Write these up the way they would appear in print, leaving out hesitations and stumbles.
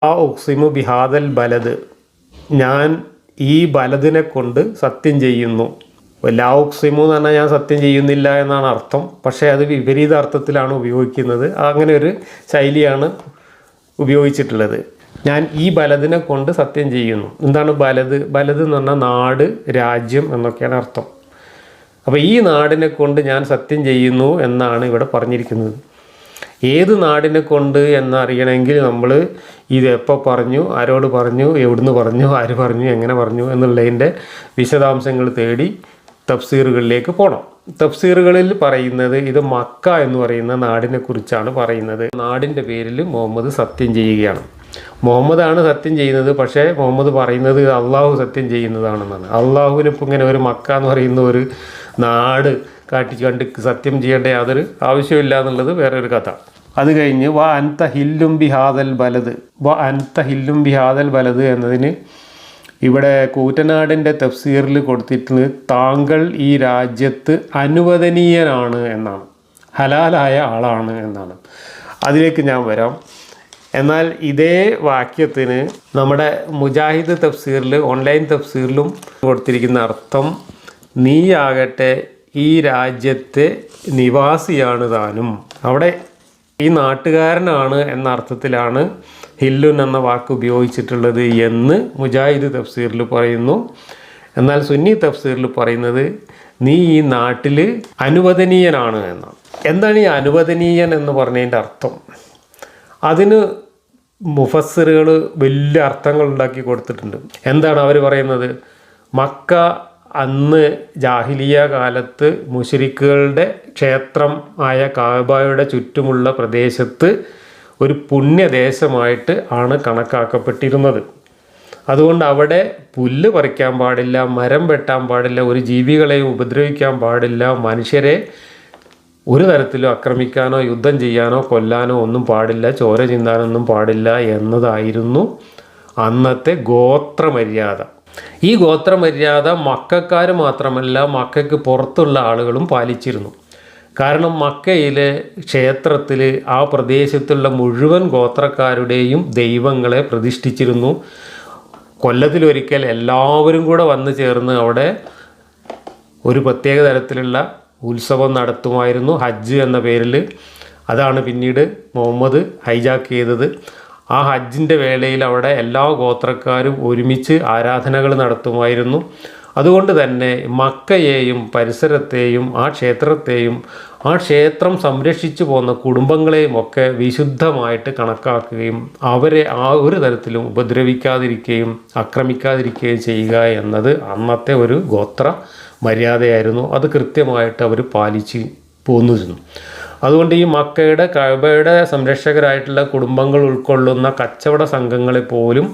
ആ ഉഖ്സിമു ബിഹാദൽ ബലദ്, ഞാൻ ഈ ബലദിനെ കൊണ്ട് സത്യം ചെയ്യുന്നു. ലാ ഉഖ്സിമു എന്ന് പറഞ്ഞാൽ ഞാൻ സത്യം ചെയ്യുന്നില്ല എന്നാണ് അർത്ഥം. പക്ഷേ അത് വിപരീത അർത്ഥത്തിലാണ് ഉപയോഗിക്കുന്നത്. അങ്ങനെ ഒരു ശൈലിയാണ് ഉപയോഗിച്ചിട്ടുള്ളത്. ഞാൻ ഈ ബലദിനെ കൊണ്ട് സത്യം ചെയ്യുന്നു. എന്താണ് ബലദ്? ബലദ് എന്ന് പറഞ്ഞാൽ നാട്, രാജ്യം എന്നൊക്കെയാണ് അർത്ഥം. അപ്പോൾ ഈ നാടിനെ കൊണ്ട് ഞാൻ സത്യം ചെയ്യുന്നു എന്നാണ് ഇവിടെ പറഞ്ഞിരിക്കുന്നത്. ഏത് നാടിനെ കൊണ്ട് എന്നറിയണമെങ്കിൽ നമ്മൾ ഇത് എപ്പോൾ പറഞ്ഞു, ആരോട് പറഞ്ഞു, എവിടുന്ന് പറഞ്ഞു, ആര് പറഞ്ഞു, എങ്ങനെ പറഞ്ഞു എന്നുള്ളതിൻ്റെ വിശദാംശങ്ങൾ തേടി തഫ്സീറുകളിലേക്ക് പോകണം. തഫ്സീറുകളിൽ പറയുന്നത് ഇത് മക്ക എന്ന് പറയുന്ന നാടിനെ കുറിച്ചാണ് പറയുന്നത്. നാടിൻ്റെ പേരിൽ മുഹമ്മദ് സത്യം ചെയ്യുകയാണ്. മുഹമ്മദാണ് സത്യം ചെയ്യുന്നത്. പക്ഷേ മുഹമ്മദ് പറയുന്നത് അള്ളാഹു സത്യം ചെയ്യുന്നതാണെന്നാണ്. അള്ളാഹുവിന് ഇപ്പം ഇങ്ങനെ ഒരു മക്ക എന്ന് പറയുന്ന ഒരു നാട് കണ്ട് സത്യം ചെയ്യേണ്ട യാതൊരു ആവശ്യമില്ല എന്നുള്ളത് വേറൊരു കഥ. അത് കഴിഞ്ഞ് വ അൻത ഹില്ലും ബിഹാദൽ ബലദ്, വ അൻത ഹില്ലും ബിഹാദൽ ബലദ് എന്നതിന് ഇവിടെ കൂറ്റനാടിൻ്റെ തഫ്സീറിൽ കൊടുത്തിട്ടുള്ളത് താങ്കൾ ഈ രാജ്യത്ത് അനുവദനീയനാണ് എന്നാണ്, ഹലാലായ ആളാണ് എന്നാണ്. അതിലേക്ക് ഞാൻ വരാം. എന്നാൽ ഇതേ വാക്യത്തിന് നമ്മുടെ മുജാഹിദ് തഫ്സീറിൽ, ഓൺലൈൻ തഫ്സീറിലും കൊടുത്തിരിക്കുന്ന അർത്ഥം നീയാകട്ടെ ഈ രാജ്യത്തെ നിവാസിയാണ് താനും. അവിടെ ഈ നാട്ടുകാരനാണ് എന്ന അർത്ഥത്തിലാണ് ഹില്ലുൻ എന്ന വാക്ക് ഉപയോഗിച്ചിട്ടുള്ളത് എന്ന് മുജാഹിദ് തഫ്സീറിൽ പറയുന്നു. എന്നാൽ സുന്നി തഫ്സീറിൽ പറയുന്നത് നീ ഈ നാട്ടിൽ അനുവദനീയനാണ് എന്നാണ്. എന്താണ് ഈ അനുവദനീയൻ എന്ന് പറഞ്ഞതിൻ്റെ അർത്ഥം? അതിന് മുഫസ്സിറുകൾ വലിയ അർത്ഥങ്ങൾ ഉണ്ടാക്കി കൊടുത്തിട്ടുണ്ട്. എന്താണ് അവർ പറയുന്നത്? മക്ക അന്ന് ജാഹിലിയ കാലത്ത് മുശ്രിക്കുകളുടെ ക്ഷേത്രം ആയ കാബയുടെ ചുറ്റുമുള്ള പ്രദേശത്ത് ഒരു പുണ്യദേശമായിട്ട് ആണ് കണക്കാക്കപ്പെട്ടിരുന്നത്. അതുകൊണ്ട് അവിടെ പുല്ല് പറിക്കാൻ പാടില്ല, മരം വെട്ടാൻ പാടില്ല, ഒരു ജീവികളെയും ഉപദ്രവിക്കാൻ പാടില്ല, മനുഷ്യരെ ഒരു തരത്തിലും ആക്രമിക്കാനോ യുദ്ധം ചെയ്യാനോ കൊല്ലാനോ ഒന്നും പാടില്ല, ചോര ചിന്താനൊന്നും പാടില്ല എന്നതായിരുന്നു അന്നത്തെ ഗോത്രമര്യാദ. ഈ ഗോത്രമര്യാദ മക്കക്കാർ മാത്രമല്ല മക്കയ്ക്ക് പുറത്തുള്ള ആളുകളും പാലിച്ചിരുന്നു. കാരണം മക്കയിലെ ക്ഷേത്രത്തിൽ ആ പ്രദേശത്തുള്ള മുഴുവൻ ഗോത്രക്കാരുടെയും ദൈവങ്ങളെ പ്രതിഷ്ഠിച്ചിരുന്നു. കൊല്ലത്തിലൊരിക്കൽ എല്ലാവരും കൂടെ വന്നു ചേർന്ന് അവിടെ ഒരു പ്രത്യേക തരത്തിലുള്ള ഉത്സവം നടത്തുമായിരുന്നു, ഹജ്ജ് എന്ന പേരിൽ. അതാണ് പിന്നീട് മുഹമ്മദ് ഹൈജാക്ക് ചെയ്തത്. ആ ഹജ്ജിൻ്റെ വേളയിൽ അവിടെ എല്ലാ ഗോത്രക്കാരും ഒരുമിച്ച് ആരാധനകൾ നടത്തുമായിരുന്നു. അതുകൊണ്ട് തന്നെ മക്കയെയും പരിസരത്തെയും ആ ക്ഷേത്രത്തെയും ആ ക്ഷേത്രം സംരക്ഷിച്ചു പോന്ന കുടുംബങ്ങളെയും ഒക്കെ വിശുദ്ധമായിട്ട് കണക്കാക്കുകയും അവരെ ആ ഒരു തരത്തിലും ഉപദ്രവിക്കാതിരിക്കുകയും ആക്രമിക്കാതിരിക്കുകയും ചെയ്യുക എന്നത് അന്നത്തെ ഒരു ഗോത്ര മര്യാദയായിരുന്നു. അത് കൃത്യമായിട്ട് അവർ പാലിച്ച് പോന്നിരുന്നു. അതുകൊണ്ട് ഈ മക്കയുടെ കഅബയുടെ സംരക്ഷകരായിട്ടുള്ള കുടുംബങ്ങൾ ഉൾക്കൊള്ളുന്ന കച്ചവട സംഘങ്ങളെ പോലും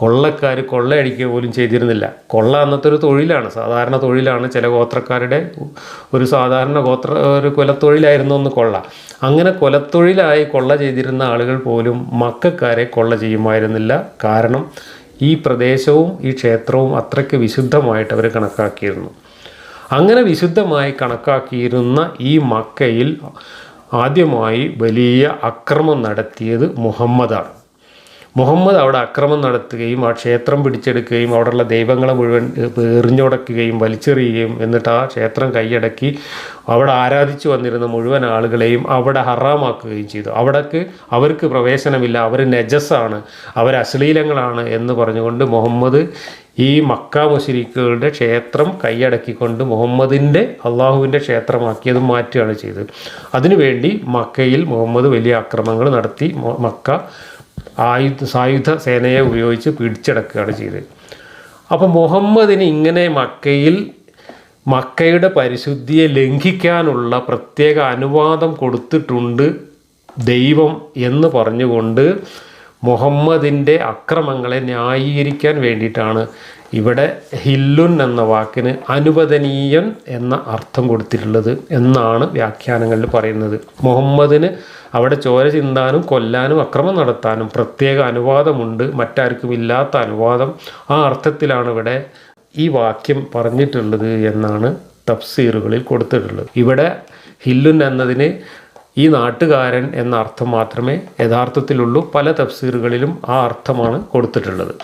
കൊള്ളക്കാർ കൊള്ളയടിക്കുക പോലും ചെയ്തിരുന്നില്ല. കൊള്ള അന്നത്തെ ഒരു തൊഴിലാണ്, സാധാരണ തൊഴിലാണ്. ചില ഗോത്രക്കാരുടെ ഒരു സാധാരണ ഒരു കുലത്തൊഴിലായിരുന്നു ഒന്ന് കൊള്ള. അങ്ങനെ കുലത്തൊഴിലായി കൊള്ള ചെയ്തിരുന്ന ആളുകൾ പോലും മക്കക്കാരെ കൊള്ള ചെയ്യുമായിരുന്നില്ല. കാരണം ഈ പ്രദേശവും ഈ ക്ഷേത്രവും അത്രയ്ക്ക് വിശുദ്ധമായിട്ട് അവർ കണക്കാക്കിയിരുന്നു. അങ്ങനെ വിശുദ്ധമായി കണക്കാക്കിയിരുന്ന ഈ മക്കയിൽ ആദ്യമായി വലിയ അക്രമം നടത്തിയത് മുഹമ്മദാണ്. മുഹമ്മദ് അവിടെ അക്രമം നടത്തുകയും ആ ക്ഷേത്രം പിടിച്ചെടുക്കുകയും അവിടെയുള്ള ദൈവങ്ങളെ മുഴുവൻ എറിഞ്ഞുടക്കുകയും വലിച്ചെറിയുകയും എന്നിട്ട് ആ ക്ഷേത്രം കൈയടക്കി അവിടെ ആരാധിച്ചു വന്നിരുന്ന മുഴുവൻ ആളുകളെയും അവിടെ ഹറാമാക്കുകയും ചെയ്തു. അവർക്ക് പ്രവേശനമില്ല, അവർ നജസാണ്, അവർ അശ്ലീലങ്ങളാണ് എന്ന് പറഞ്ഞുകൊണ്ട് മുഹമ്മദ് ഈ മക്ക മുശ്രിക്കുകളുടെ ക്ഷേത്രം കൈയടക്കിക്കൊണ്ട് മുഹമ്മദിൻ്റെ അള്ളാഹുവിൻ്റെ ക്ഷേത്രമാക്കിയത് മാറ്റുകയാണ് ചെയ്തത്. അതിനുവേണ്ടി മക്കയിൽ മുഹമ്മദ് വലിയ അക്രമങ്ങൾ നടത്തി മക്ക സായുധ സേനയെ ഉപയോഗിച്ച് പിടിച്ചടക്കുകയാണ് ചെയ്തത്. അപ്പോൾ മുഹമ്മദിന് ഇങ്ങനെ മക്കയുടെ പരിശുദ്ധിയെ ലംഘിക്കാനുള്ള പ്രത്യേക അനുവാദം കൊടുത്തിട്ടുണ്ട് ദൈവം എന്ന് പറഞ്ഞുകൊണ്ട് മുഹമ്മദിൻ്റെ അക്രമങ്ങളെ ന്യായീകരിക്കാൻ വേണ്ടിയിട്ടാണ് ഇവിടെ ഹില്ലുൻ എന്ന വാക്കിന് അനുവദനീയൻ എന്ന അർത്ഥം കൊടുത്തിട്ടുള്ളത് എന്നാണ് വ്യാഖ്യാനങ്ങളിൽ പറയുന്നത്. മുഹമ്മദിന് അവിടെ ചോര ചിന്താനും കൊല്ലാനും അക്രമം നടത്താനും പ്രത്യേക അനുവാദമുണ്ട്, മറ്റാർക്കും ഇല്ലാത്ത അനുവാദം. ആ അർത്ഥത്തിലാണ് ഇവിടെ ഈ വാക്യം പറഞ്ഞിട്ടുള്ളത് എന്നാണ് തഫ്സീറുകളിൽ കൊടുത്തിട്ടുള്ളത്. ഇവിടെ ഹില്ലുൻ എന്നതിന് ഈ നാട്ടുകാരൻ എന്ന അർത്ഥം മാത്രമേ യഥാർത്ഥത്തിലുള്ളൂ. പല തഫ്സീറുകളിലും ആ അർത്ഥമാണ് കൊടുത്തിട്ടുള്ളത്.